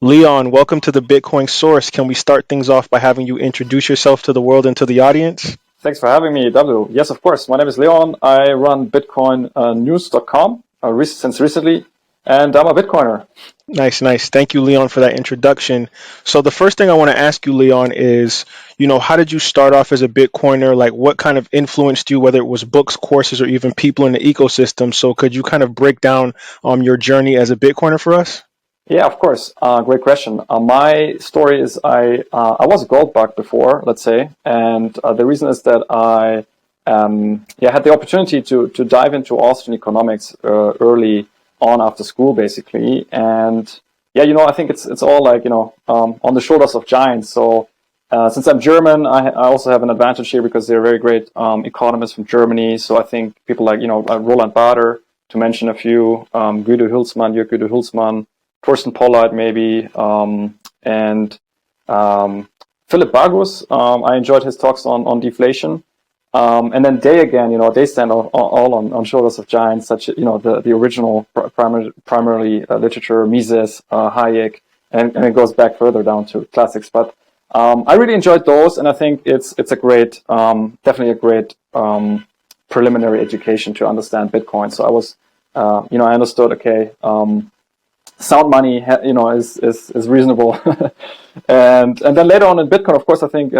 Leon, welcome to the Bitcoin Source. Can we start things off by having you introduce yourself to the world and to the audience? Thanks for having me, W. Yes, of course. My name is Leon. I run bitcoinnews.com since recently, and I'm a Bitcoiner. Nice, nice. Thank you, Leon, for that introduction. So the first thing I want to ask you, Leon, is, how did you start off as a Bitcoiner? Like, what kind of influenced you, whether it was books, courses, or even people in the ecosystem? So could you kind of break down your journey as a Bitcoiner for us? Yeah, of course. Great question. My story is I was a gold bug before, let's say, and the reason is that I had the opportunity to dive into Austrian economics early on after school, basically, and yeah, I think it's all like on the shoulders of giants. So since I'm German, I also have an advantage here because they're very great economists from Germany. So I think people like Roland Bader, to mention a few, Guido Hülsmann, Jörg Guido Hülsmann, Thorsten Pollard maybe, and Philip Bagus. I enjoyed his talks on deflation. And then they again, they stand all on shoulders of giants, such the original primarily literature, Mises, Hayek, and it goes back further down to classics. But I really enjoyed those, and I think it's a great, definitely a great preliminary education to understand Bitcoin. So I was, I understood, okay. Sound money, is reasonable, and then later on in Bitcoin, of course, I think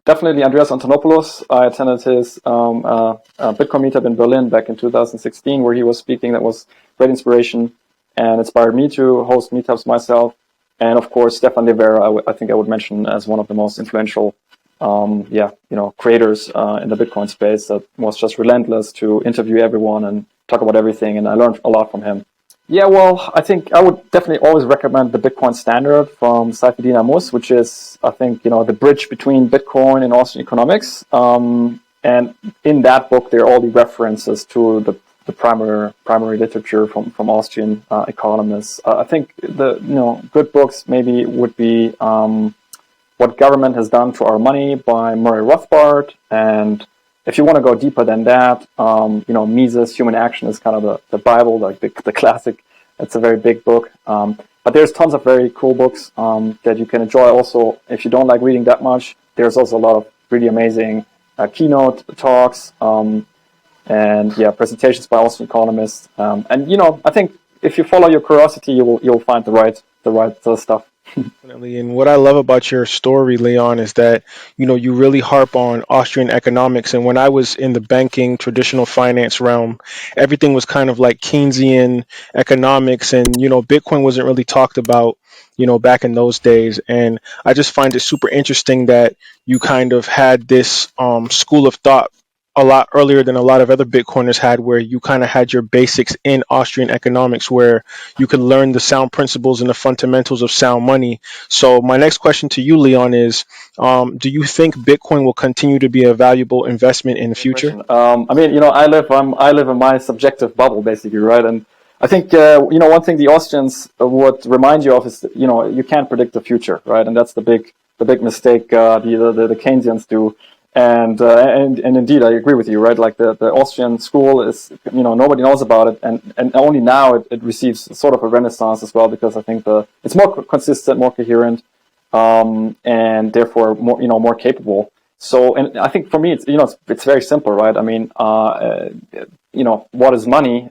definitely Andreas Antonopoulos. I attended his Bitcoin meetup in Berlin back in 2016, where he was speaking. That was great inspiration and inspired me to host meetups myself. And of course, Stefan de Vera, I think I would mention as one of the most influential, creators in the Bitcoin space. That was just relentless to interview everyone and talk about everything, and I learned a lot from him. Yeah, well, I think I would definitely always recommend the Bitcoin Standard from Saifedean Ammous, which is, I think, the bridge between Bitcoin and Austrian economics. And in that book, there are all the references to the primary literature from Austrian economists. I think the good books maybe would be What Government Has Done to Our Money by Murray Rothbard, and if you want to go deeper than that, Mises, Human Action is kind of the Bible, like the classic. It's a very big book. But there's tons of very cool books that you can enjoy. Also, if you don't like reading that much, there's also a lot of really amazing keynote talks and presentations by Austrian economists. And I think if you follow your curiosity, you'll find the right stuff. Definitely. And what I love about your story, Leon, is that, you really harp on Austrian economics. And when I was in the banking, traditional finance realm, everything was kind of like Keynesian economics. And, Bitcoin wasn't really talked about, back in those days. And I just find it super interesting that you kind of had this school of thought a lot earlier than a lot of other Bitcoiners had, where you kind of had your basics in Austrian economics, where you could learn the sound principles and the fundamentals of sound money. So my next question to you, Leon, is do you think Bitcoin will continue to be a valuable investment in the future? I live in my subjective bubble, basically, right? And I think, one thing the Austrians would remind you of is, you can't predict the future, right? And that's the big mistake the Keynesians do. And indeed, I agree with you, right? Like the Austrian school is, nobody knows about it, and only now it receives sort of a renaissance as well, because I think it's more consistent, more coherent, and therefore more capable. So, and I think for me, it's very simple, right? I mean, what is money?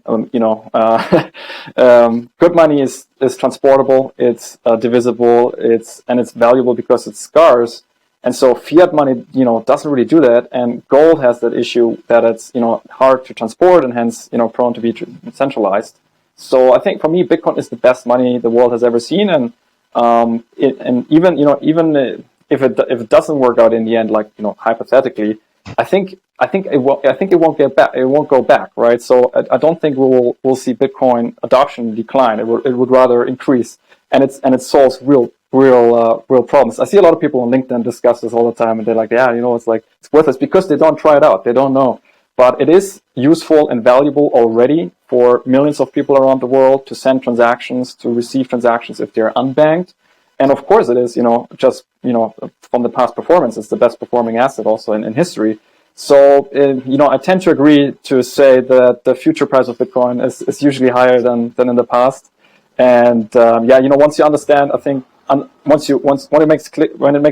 Good money is transportable, it's divisible, it's valuable because it's scarce. And so fiat money, doesn't really do that, and gold has that issue that it's, hard to transport and hence, prone to be centralized. So I think for me, Bitcoin is the best money the world has ever seen, and even if it doesn't work out in the end, like hypothetically, I think it won't go back, right? So I don't think we'll see Bitcoin adoption decline. It would rather increase, and it solves real problems. I see a lot of people on LinkedIn discuss this all the time, and they're like, yeah, it's worthless because they don't try it out. They don't know. But it is useful and valuable already for millions of people around the world to send transactions, to receive transactions if they're unbanked. And of course it is, just, from the past performance, it's the best performing asset also in history. So, I tend to agree to say that the future price of Bitcoin is usually higher than in the past. And once you understand, I think when it makes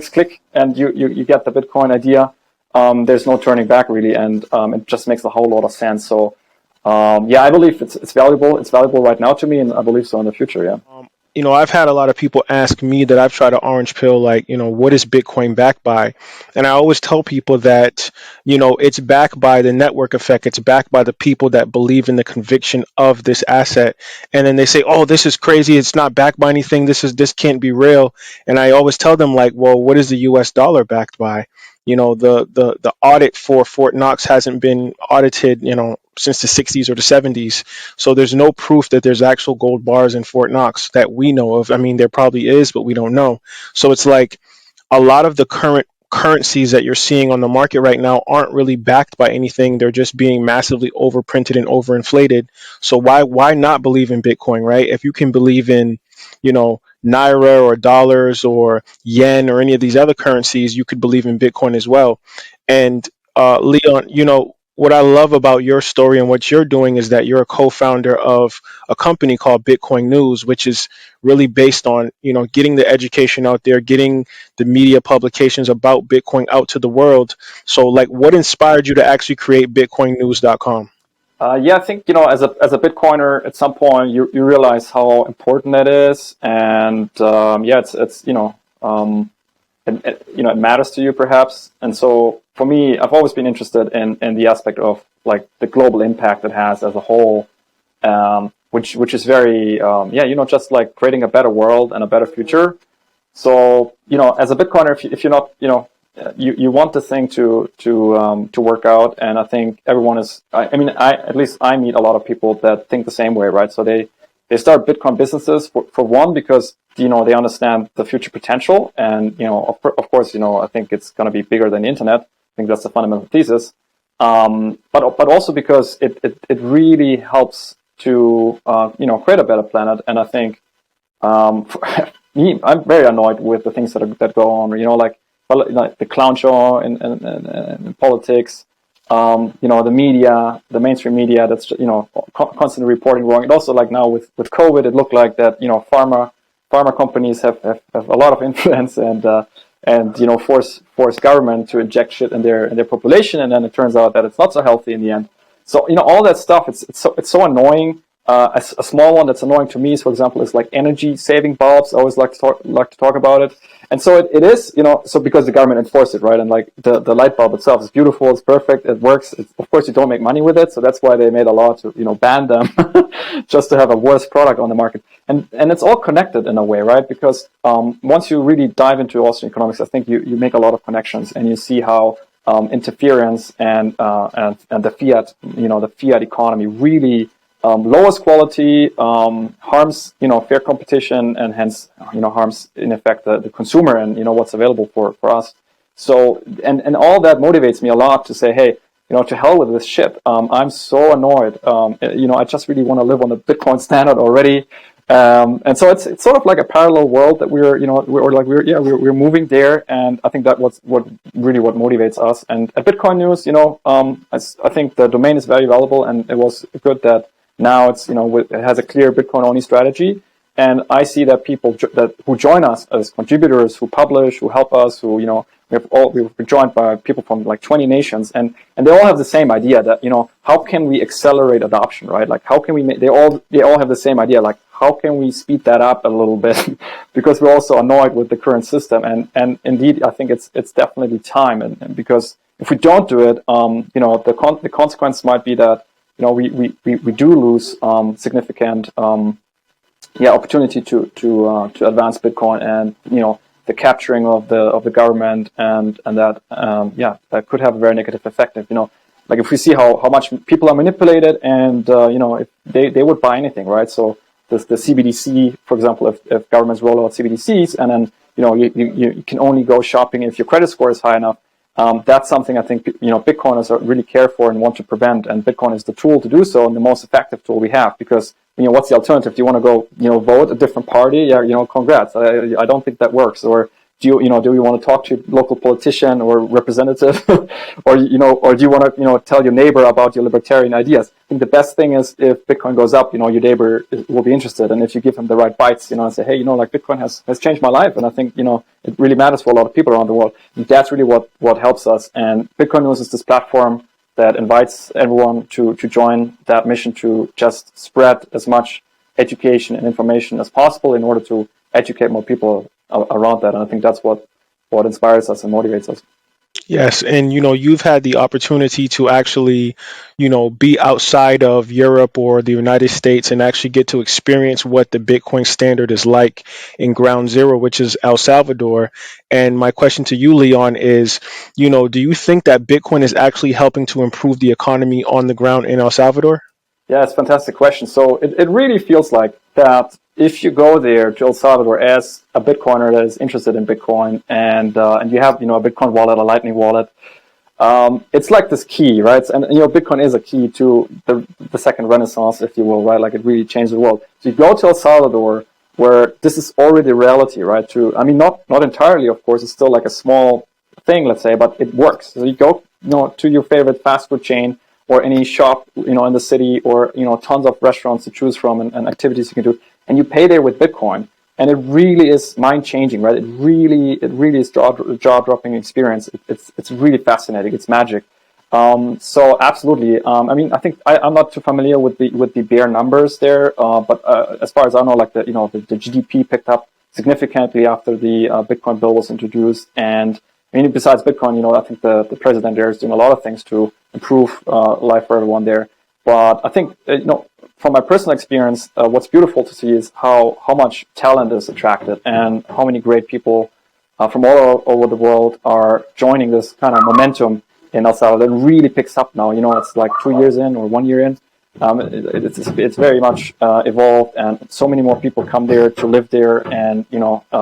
click and you get the Bitcoin idea, there's no turning back really, and it just makes a whole lot of sense. So I believe it's valuable. It's valuable right now to me, and I believe so in the future. Yeah. I've had a lot of people ask me that I've tried to orange pill, like, what is Bitcoin backed by? And I always tell people that, it's backed by the network effect. It's backed by the people that believe in the conviction of this asset. And then they say, oh, this is crazy. It's not backed by anything. This can't be real. And I always tell them, like, well, what is the US dollar backed by? The audit for Fort Knox hasn't been audited, since the 60s or the 70s. So there's no proof that there's actual gold bars in Fort Knox that we know of. I mean, there probably is, but we don't know. So it's like a lot of the current currencies that you're seeing on the market right now aren't really backed by anything. They're just being massively overprinted and overinflated. So why not believe in Bitcoin, right? If you can believe in, naira or dollars or yen or any of these other currencies, you could believe in Bitcoin as well. And Leon, what I love about your story and what you're doing is that you're a co-founder of a company called Bitcoin News, which is really based on, getting the education out there, getting the media publications about Bitcoin out to the world. So, like, what inspired you to actually create bitcoinnews.com? I think as a Bitcoiner, at some point you realize how important that is, and it matters to you perhaps. And so for me, I've always been interested in the aspect of like the global impact it has as a whole, which is very just like creating a better world and a better future. So as a Bitcoiner, if you're not you want the thing to work out, and I think everyone is. At least I meet a lot of people that think the same way, right? So they start Bitcoin businesses for one because they understand the future potential, and of course I think it's going to be bigger than the internet. I think that's the fundamental thesis. But also because it really helps to create a better planet, and I think me, I'm very annoyed with the things that go on. Like the clown show in politics, the media, the mainstream media that's constantly reporting wrong. And also like now with COVID, it looked like that pharma companies have a lot of influence and force government to inject shit in their population, and then it turns out that it's not so healthy in the end. So all that stuff, it's so annoying. A small one that's annoying to me is, for example, is like energy saving bulbs. I always like to talk about it. And so it is, so because the government enforced it, right? And like the light bulb itself is beautiful, it's perfect, it works. Of course, you don't make money with it, so that's why they made a law to, ban them, just to have a worse product on the market. And it's all connected in a way, right? Because once you really dive into Austrian economics, I think you make a lot of connections, and you see how interference and the fiat economy really lowest quality, harms fair competition, and hence harms in effect the consumer and what's available for us. So and all that motivates me a lot to say, hey, to hell with this shit. I'm so annoyed. I just really want to live on the Bitcoin standard already. And so it's sort of like a parallel world that we're moving there, and I think that what motivates us. And at Bitcoin News, I think the domain is very valuable, and it was good that now it's it has a clear Bitcoin only strategy, and I see that people who join us as contributors, who publish, who help us, who we're joined by people from like 20 nations, and they all have the same idea that how can we accelerate adoption, right? Like how can we they all have the same idea, like how can we speed that up a little bit because we're also annoyed with the current system, and indeed I think it's definitely time, and because if we don't do it, the consequence might be that we do lose significant opportunity to advance Bitcoin, and the capturing of the government, and that that could have a very negative effect. If we see how much people are manipulated, and if they would buy anything, right? So the CBDC, for example, if governments roll out CBDCs, and then you can only go shopping if your credit score is high enough. That's something I think Bitcoiners really care for and want to prevent, and Bitcoin is the tool to do so, and the most effective tool we have. Because what's the alternative? Do you want to go vote a different party? Yeah, congrats. I don't think that works. Or do you want to talk to a local politician or representative, or do you want to tell your neighbor about your libertarian ideas? I think the best thing is if Bitcoin goes up, your neighbor will be interested, and if you give him the right bites, and say, hey, like Bitcoin has changed my life, and I think it really matters for a lot of people around the world. And that's really what helps us. And Bitcoin News is this platform that invites everyone to join that mission to just spread as much education and information as possible in order to educate more people around that. And I think that's what inspires us and motivates us. Yes, and you've had the opportunity to actually, be outside of Europe or the United States and actually get to experience what the Bitcoin standard is like in ground zero, which is El Salvador. And my question to you, Leon, is, do you think that Bitcoin is actually helping to improve the economy on the ground in El Salvador? Yeah, it's a fantastic question. So it really feels like that if you go there to El Salvador as a Bitcoiner that is interested in Bitcoin and you have a Bitcoin wallet, a Lightning wallet, it's like this key, right? And Bitcoin is a key to the second Renaissance, if you will, right? Like it really changed the world. So you go to El Salvador where this is already reality, right? Not entirely, of course. It's still like a small thing, let's say, but it works. So you go to your favorite fast food chain or any shop, in the city, or tons of restaurants to choose from and activities you can do, and you pay there with Bitcoin, and it really is mind changing, right? It really is jaw dropping experience. It's really fascinating. It's magic. So absolutely. I think I'm not too familiar with the bare numbers there, but as far as I know, like the GDP picked up significantly after the Bitcoin bill was introduced, and besides Bitcoin, I think the president there is doing a lot of things to improve life for everyone there. But I think, from my personal experience, what's beautiful to see is how much talent is attracted and how many great people from all over the world are joining this kind of momentum in El Salvador. It really picks up now. It's like 2 years in or 1 year in. It's very much evolved, and so many more people come there to live there and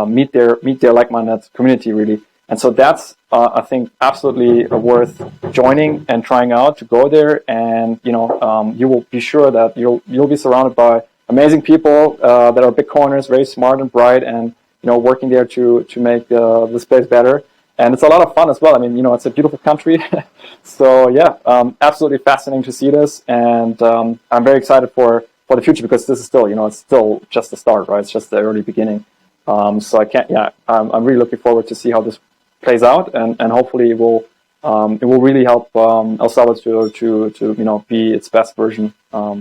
meet their like-minded community really. And so that's I think absolutely worth joining and trying out to go there. And you will be sure that you'll be surrounded by amazing people that are Bitcoiners, very smart and bright, and working there to make this place better. And it's a lot of fun as well. It's a beautiful country. So yeah, absolutely fascinating to see this, and I'm very excited for the future, because this is still it's still just the start, right? It's just the early beginning. So I'm really looking forward to see how this plays out, and hopefully it will really help El Salvador to be its best version.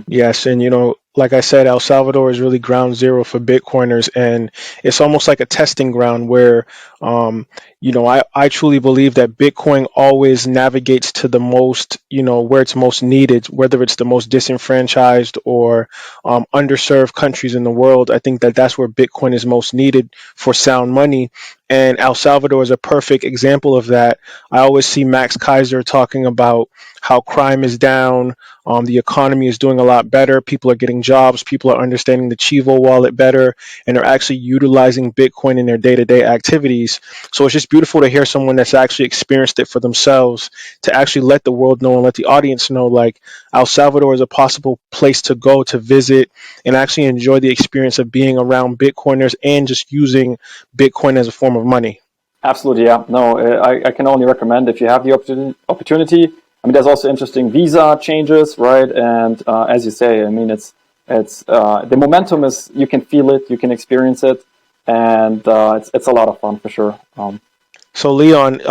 Yes, and like I said, El Salvador is really ground zero for Bitcoiners, and it's almost like a testing ground where, I truly believe that Bitcoin always navigates to the most, where it's most needed, whether it's the most disenfranchised or underserved countries in the world. I think that that's where Bitcoin is most needed for sound money. And El Salvador is a perfect example of that. I always see Max Kaiser talking about how crime is down. The economy is doing a lot better. People are getting jobs. People are understanding the Chivo wallet better, and are actually utilizing Bitcoin in their day-to-day activities. So it's just beautiful to hear someone that's actually experienced it for themselves, to actually let the world know and let the audience know, like, El Salvador is a possible place to go to visit and actually enjoy the experience of being around Bitcoiners and just using Bitcoin as a form of money. Absolutely, yeah. No, I can only recommend if you have the opportunity. There's also interesting visa changes, right? And as you say, it's the momentum is, you can feel it, you can experience it, and it's a lot of fun for sure. So Leon,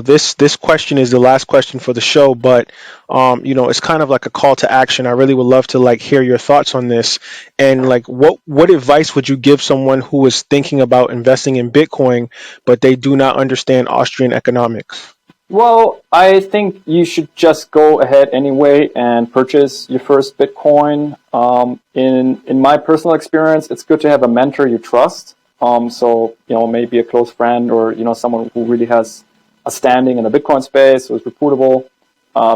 this question is the last question for the show, but it's kind of like a call to action. I really would love to hear your thoughts on this, and what advice would you give someone who is thinking about investing in Bitcoin, but they do not understand Austrian economics? Well, I think you should just go ahead anyway and purchase your first Bitcoin. In my personal experience, it's good to have a mentor you trust. So maybe a close friend, or someone who really has a standing in the Bitcoin space, who is reputable.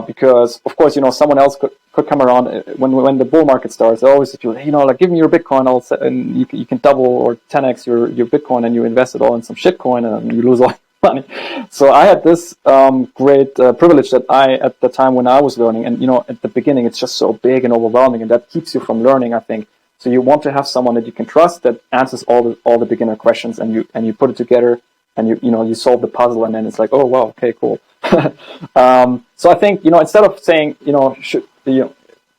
Because of course someone else could come around when the bull market starts. They always say, give me your Bitcoin, and you can double or 10x your Bitcoin, and you invest it all in some shitcoin, and you lose all money. So I had this great privilege that at the time when I was learning, and at the beginning it's just so big and overwhelming, and that keeps you from learning, I think. So you want to have someone that you can trust, that answers all the beginner questions, and you put it together and you solve the puzzle, and then it's like, oh wow, okay, cool. So I think instead of saying should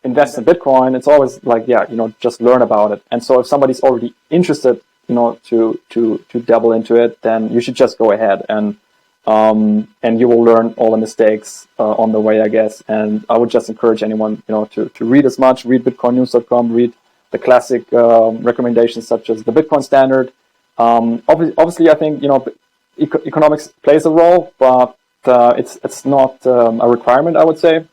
invest in Bitcoin, it's always like just learn about it. And so if somebody's already interested to dabble into it, then you should just go ahead and you will learn all the mistakes on the way, I guess. And I would just encourage anyone to read as much, read bitcoinnews.com, read the classic recommendations such as the Bitcoin Standard. Obviously, I think economics plays a role, but it's not a requirement, I would say,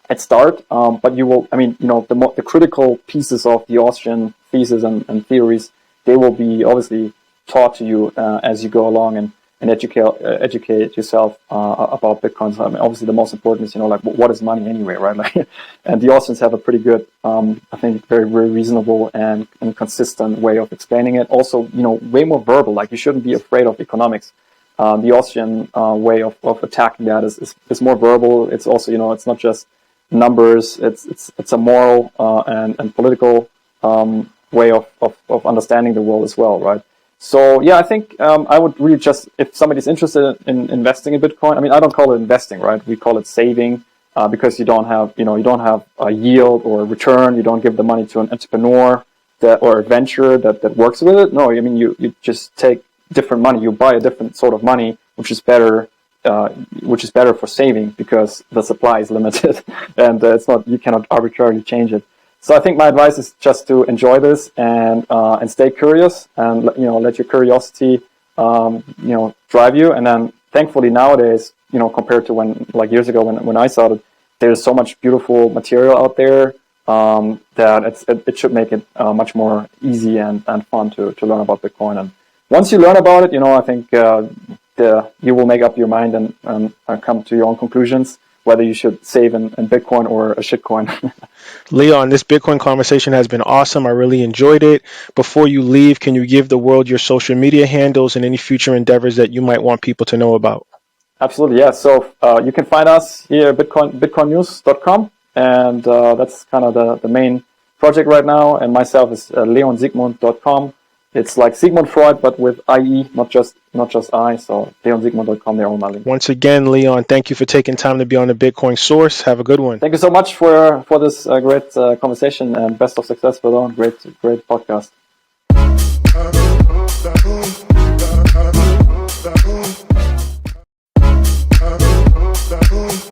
at start. But you will, the critical pieces of the Austrian thesis and theories, they will be obviously taught to you as you go along and educate yourself about Bitcoin. So, obviously, the most important is what is money anyway, right? And the Austrians have a pretty good, I think, very very reasonable and consistent way of explaining it. Also, way more verbal. Like, you shouldn't be afraid of economics. The Austrian way of attacking that is more verbal. It's also it's not just numbers. It's a moral and political way of understanding the world as well, right? So yeah, I think I would really just, if somebody's interested in investing in Bitcoin, I don't call it investing, right? We call it saving because you don't have a yield or a return. You don't give the money to an entrepreneur or a venture that works with it. No, you just take different money. You buy a different sort of money, which is better for saving because the supply is limited and you cannot arbitrarily change it. So I think my advice is just to enjoy this and stay curious and let your curiosity drive you. And then thankfully nowadays, compared to years ago when I started, there's so much beautiful material out there that it should make it much more easy and fun to learn about Bitcoin. And once you learn about it, I think you will make up your mind and come to your own conclusions, whether you should save in Bitcoin or a shitcoin. Leon, this Bitcoin conversation has been awesome. I really enjoyed it. Before you leave, can you give the world your social media handles and any future endeavors that you might want people to know about? Absolutely, yeah. So you can find us here at bitcoinnews.com, and that's kind of the main project right now. And myself is leonsiegmund.com. It's like Sigmund Freud, but with IE, not just I. So leonsiegmund.com, they're all my links. Once again, Leon, thank you for taking time to be on the Bitcoin Source. Have a good one. Thank you so much for this great conversation, and best of success for the great podcast.